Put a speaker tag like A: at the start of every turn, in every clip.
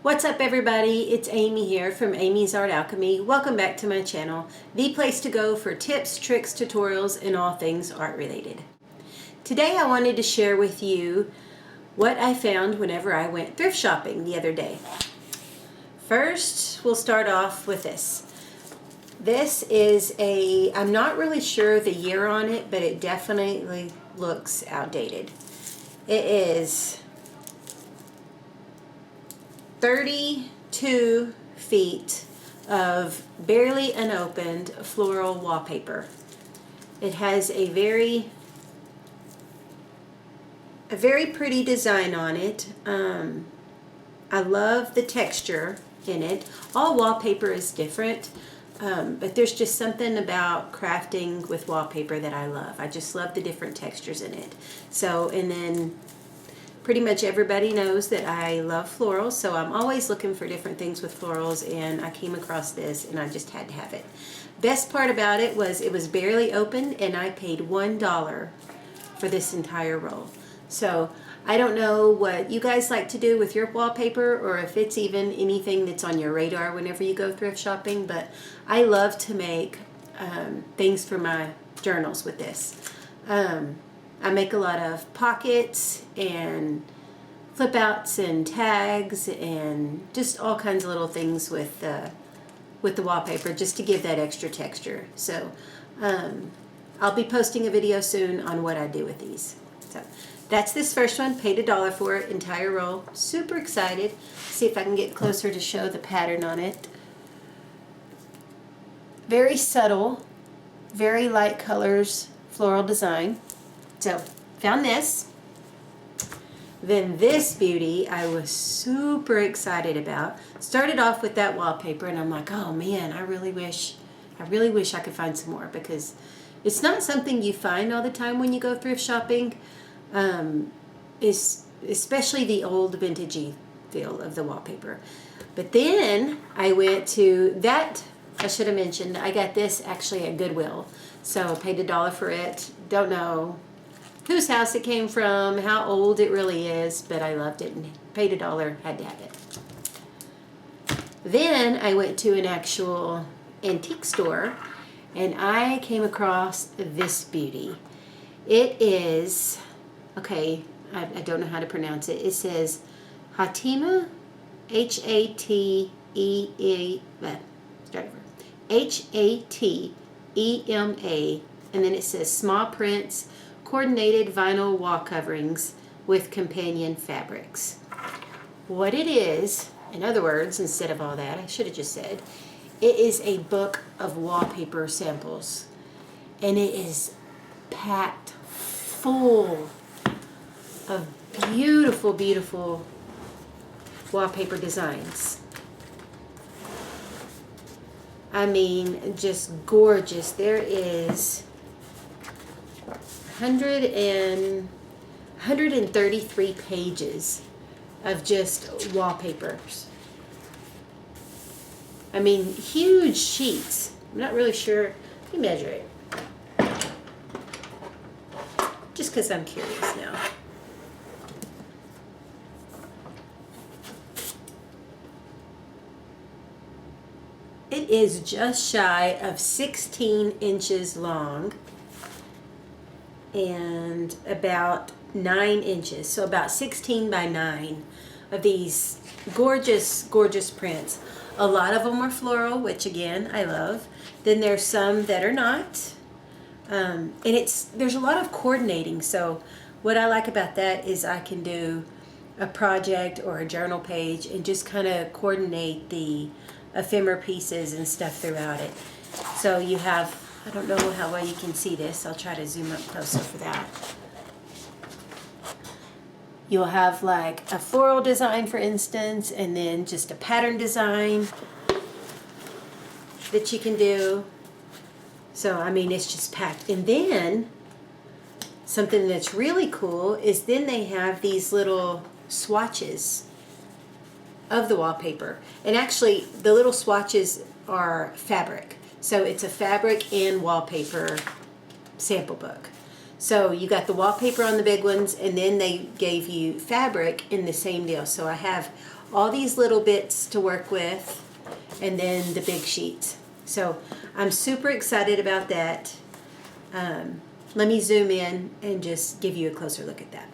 A: What's up everybody, it's Amy here from Amy's Art Alchemy. Welcome back to my channel, the place to go for tips, tricks, tutorials, and all things art related. Today I wanted to share with you what I found whenever I went thrift shopping the other day. First, we'll start off with this. This is I'm not really sure the year on it, but it definitely looks outdated. It is 32 feet of barely unopened floral wallpaper. It has a very pretty design on it. I love the texture in it. All wallpaper is different, but there's just something about crafting with wallpaper that I love. I just love the different textures in it. So, and then pretty much everybody knows that I love florals, so I'm always looking for different things with florals, and I came across this and I just had to have it. Best part about it was barely opened, and I paid $1 for this entire roll. So I don't know what you guys like to do with your wallpaper, or if it's even anything that's on your radar whenever you go thrift shopping, but I love to make things for my journals with this. I make a lot of pockets and flip outs and tags and just all kinds of little things with the wallpaper, just to give that extra texture. So I'll be posting a video soon on what I do with these. So that's this first one. Paid $1 for it, entire roll. Super excited. See if I can get closer to show the pattern on it. Very subtle, very light colors, floral design. So, found this. Then this beauty I was super excited about. Started off with that wallpaper, and I'm like, oh man, I really wish I could find some more, because it's not something you find all the time when you go thrift shopping. Especially the old vintagey feel of the wallpaper. But then I went to that. I should have mentioned I got this actually at Goodwill. So paid $1 for it. Don't know whose house it came from, how old it really is, but I loved it and paid $1, had to have it. Then I went to an actual antique store, and I came across this beauty. It is, okay, I don't know how to pronounce it. It says Hatima, Hatema, and then it says small prints, coordinated vinyl wall coverings with companion fabrics. What it is, in other words, instead of all that, I should have just said, it is a book of wallpaper samples, and it is packed full of beautiful, beautiful wallpaper designs. I mean, just gorgeous. There is 133 pages of just wallpapers. I mean, huge sheets. I'm not really sure. Let me measure it. Just because I'm curious now. It is just shy of 16 inches long and about 9 inches, so about 16 by 9 of these gorgeous, gorgeous prints. A lot of them are floral, which again I love. Then there's some that are not, and there's a lot of coordinating. So what I like about that is I can do a project or a journal page and just kind of coordinate the ephemera pieces and stuff throughout it. So you have, I don't know how well you can see this. I'll try to zoom up closer for that. You'll have like a floral design, for instance, and then just a pattern design that you can do. So, I mean, it's just packed. And then something that's really cool is then they have these little swatches of the wallpaper. And actually, the little swatches are fabric. So it's a fabric and wallpaper sample book. So you got the wallpaper on the big ones, and then they gave you fabric in the same deal. So I have all these little bits to work with, and then the big sheets. So I'm super excited about that. Let me zoom in and just give you a closer look at that.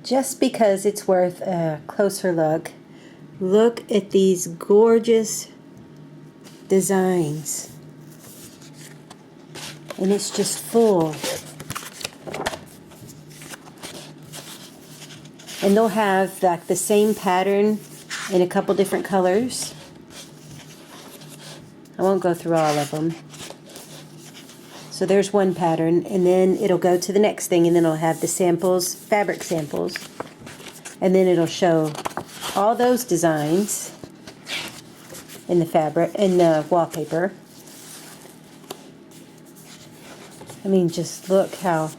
A: Just because it's worth a closer look, look at these gorgeous designs. And it's just full. And they'll have like the same pattern in a couple different colors. I won't go through all of them. So there's one pattern, and then it'll go to the next thing, and then it'll have the samples, fabric samples, and then it'll show all those designs in the fabric, in the wallpaper. I mean, just look how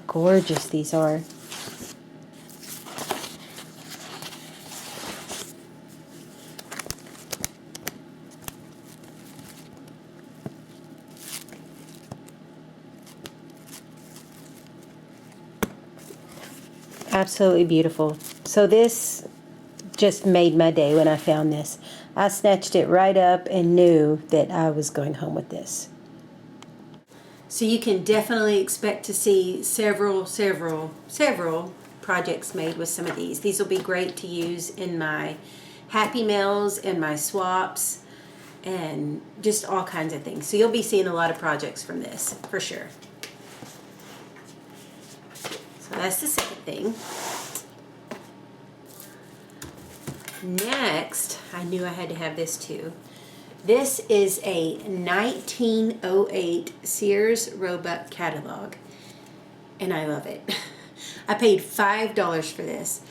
A: gorgeous these are. Absolutely beautiful. So this just made my day when I found this. I snatched it right up and knew that I was going home with this. So you can definitely expect to see several projects made with some of these. These will be great to use in my Happy Mails and my swaps and just all kinds of things. So you'll be seeing a lot of projects from this for sure. So that's the second thing. Next, I knew I had to have this too. This is a 1908 Sears Roebuck catalog, and I love it. I paid $5 for this,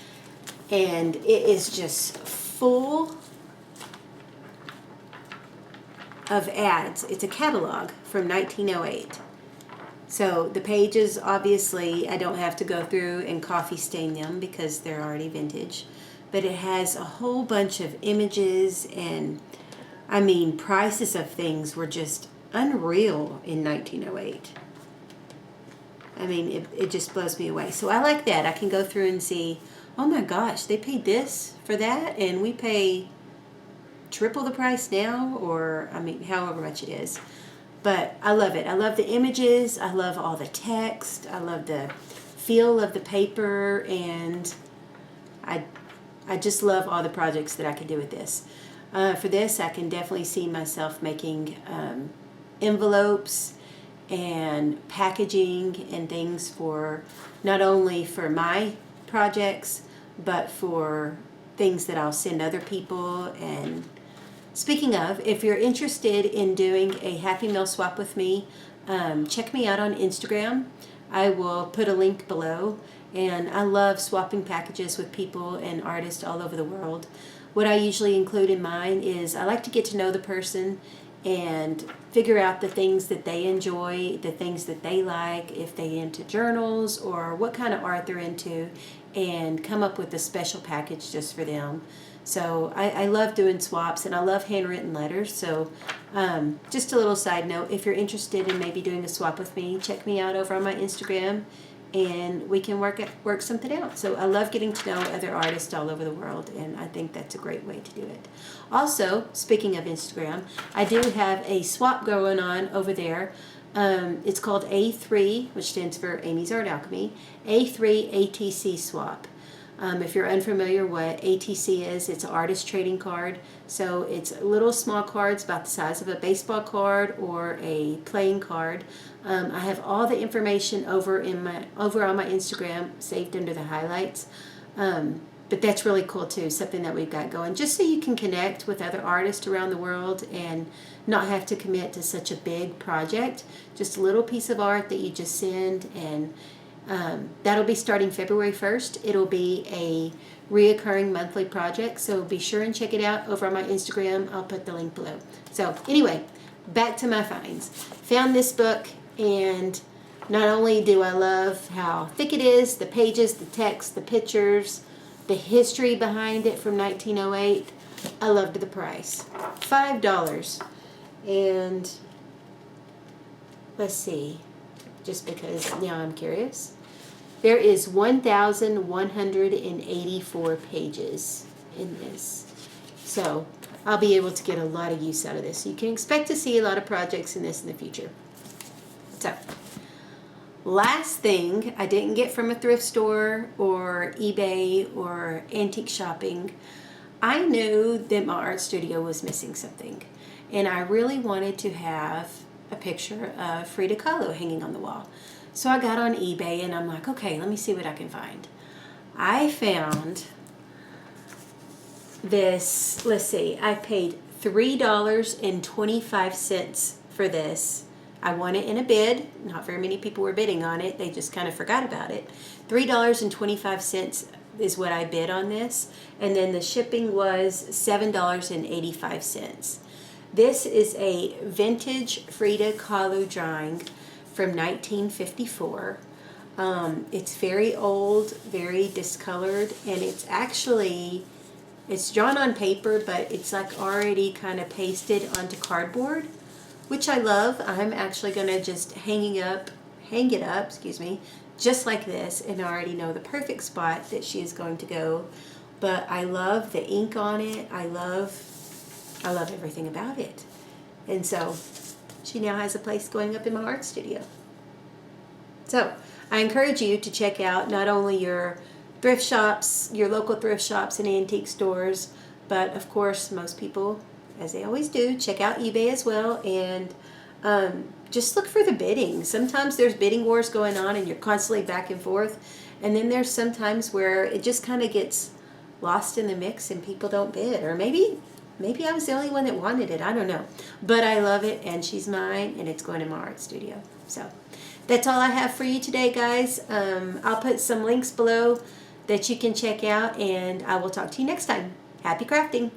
A: and it is just full of ads. It's a catalog from 1908. So the pages, obviously, I don't have to go through and coffee stain them because they're already vintage. But it has a whole bunch of images, and I mean, prices of things were just unreal in 1908. I mean, it just blows me away. So I like that. I can go through and see, oh my gosh, they paid this for that, and we pay triple the price now, or I mean, however much it is. But I love it. I love the images. I love all the text. I love the feel of the paper, and I just love all the projects that I can do with this. For this, I can definitely see myself making envelopes and packaging and things for not only for my projects, but for things that I'll send other people. And speaking of, if you're interested in doing a Happy Meal swap with me, check me out on Instagram. I will put a link below. And I love swapping packages with people and artists all over the world. What I usually include in mine is I like to get to know the person and figure out the things that they enjoy, the things that they like, if they're into journals or what kind of art they're into, and come up with a special package just for them. So I love doing swaps, and I love handwritten letters. So just a little side note, if you're interested in maybe doing a swap with me, check me out over on my Instagram, and we can work something out. So I love getting to know other artists all over the world, and I think that's a great way to do it. Also, speaking of Instagram, I do have a swap going on over there. It's called A3, which stands for Amy's Art Alchemy, A3 ATC Swap. If you're unfamiliar what ATC is, it's an artist trading card. So it's little small cards about the size of a baseball card or a playing card. I have all the information over on my Instagram saved under the highlights. But that's really cool too, something that we've got going, just so you can connect with other artists around the world and not have to commit to such a big project. Just a little piece of art that you just send, and that'll be starting February 1st. It'll be a reoccurring monthly project, so be sure and check it out over on my Instagram. I'll put the link below. So anyway, back to my finds. Found this book, and not only do I love how thick it is, the pages, the text, the pictures, the history behind it from 1908, I loved the price. $5. And let's see, just because now I'm curious. There is 1,184 pages in this. So I'll be able to get a lot of use out of this. You can expect to see a lot of projects in this in the future. So, last thing I didn't get from a thrift store or eBay or antique shopping. I knew that my art studio was missing something. And I really wanted to have a picture of Frida Kahlo hanging on the wall. So I got on eBay and I'm like, okay, let me see what I can find. I found this, let's see, I paid $3.25 for this. I won it in a bid. Not very many people were bidding on it. They just kind of forgot about it. $3.25 is what I bid on this. And then the shipping was $7.85. This is a vintage Frida Kahlo drawing from 1954. It's very old, very discolored, and it's drawn on paper, but it's like already kind of pasted onto cardboard, which I love. I'm actually going to just hang it up, just like this, and I already know the perfect spot that she is going to go. But I love the ink on it. I love everything about it. And so she now has a place going up in my art studio. So I encourage you to check out not only your thrift shops, your local thrift shops and antique stores, but of course most people, as they always do, check out eBay as well, and just look for the bidding. Sometimes there's bidding wars going on and you're constantly back and forth, and then there's sometimes where it just kind of gets lost in the mix and people don't bid, or maybe I was the only one that wanted it. I don't know. But I love it, and she's mine, and it's going in my art studio. So that's all I have for you today, guys. I'll put some links below that you can check out, and I will talk to you next time. Happy crafting!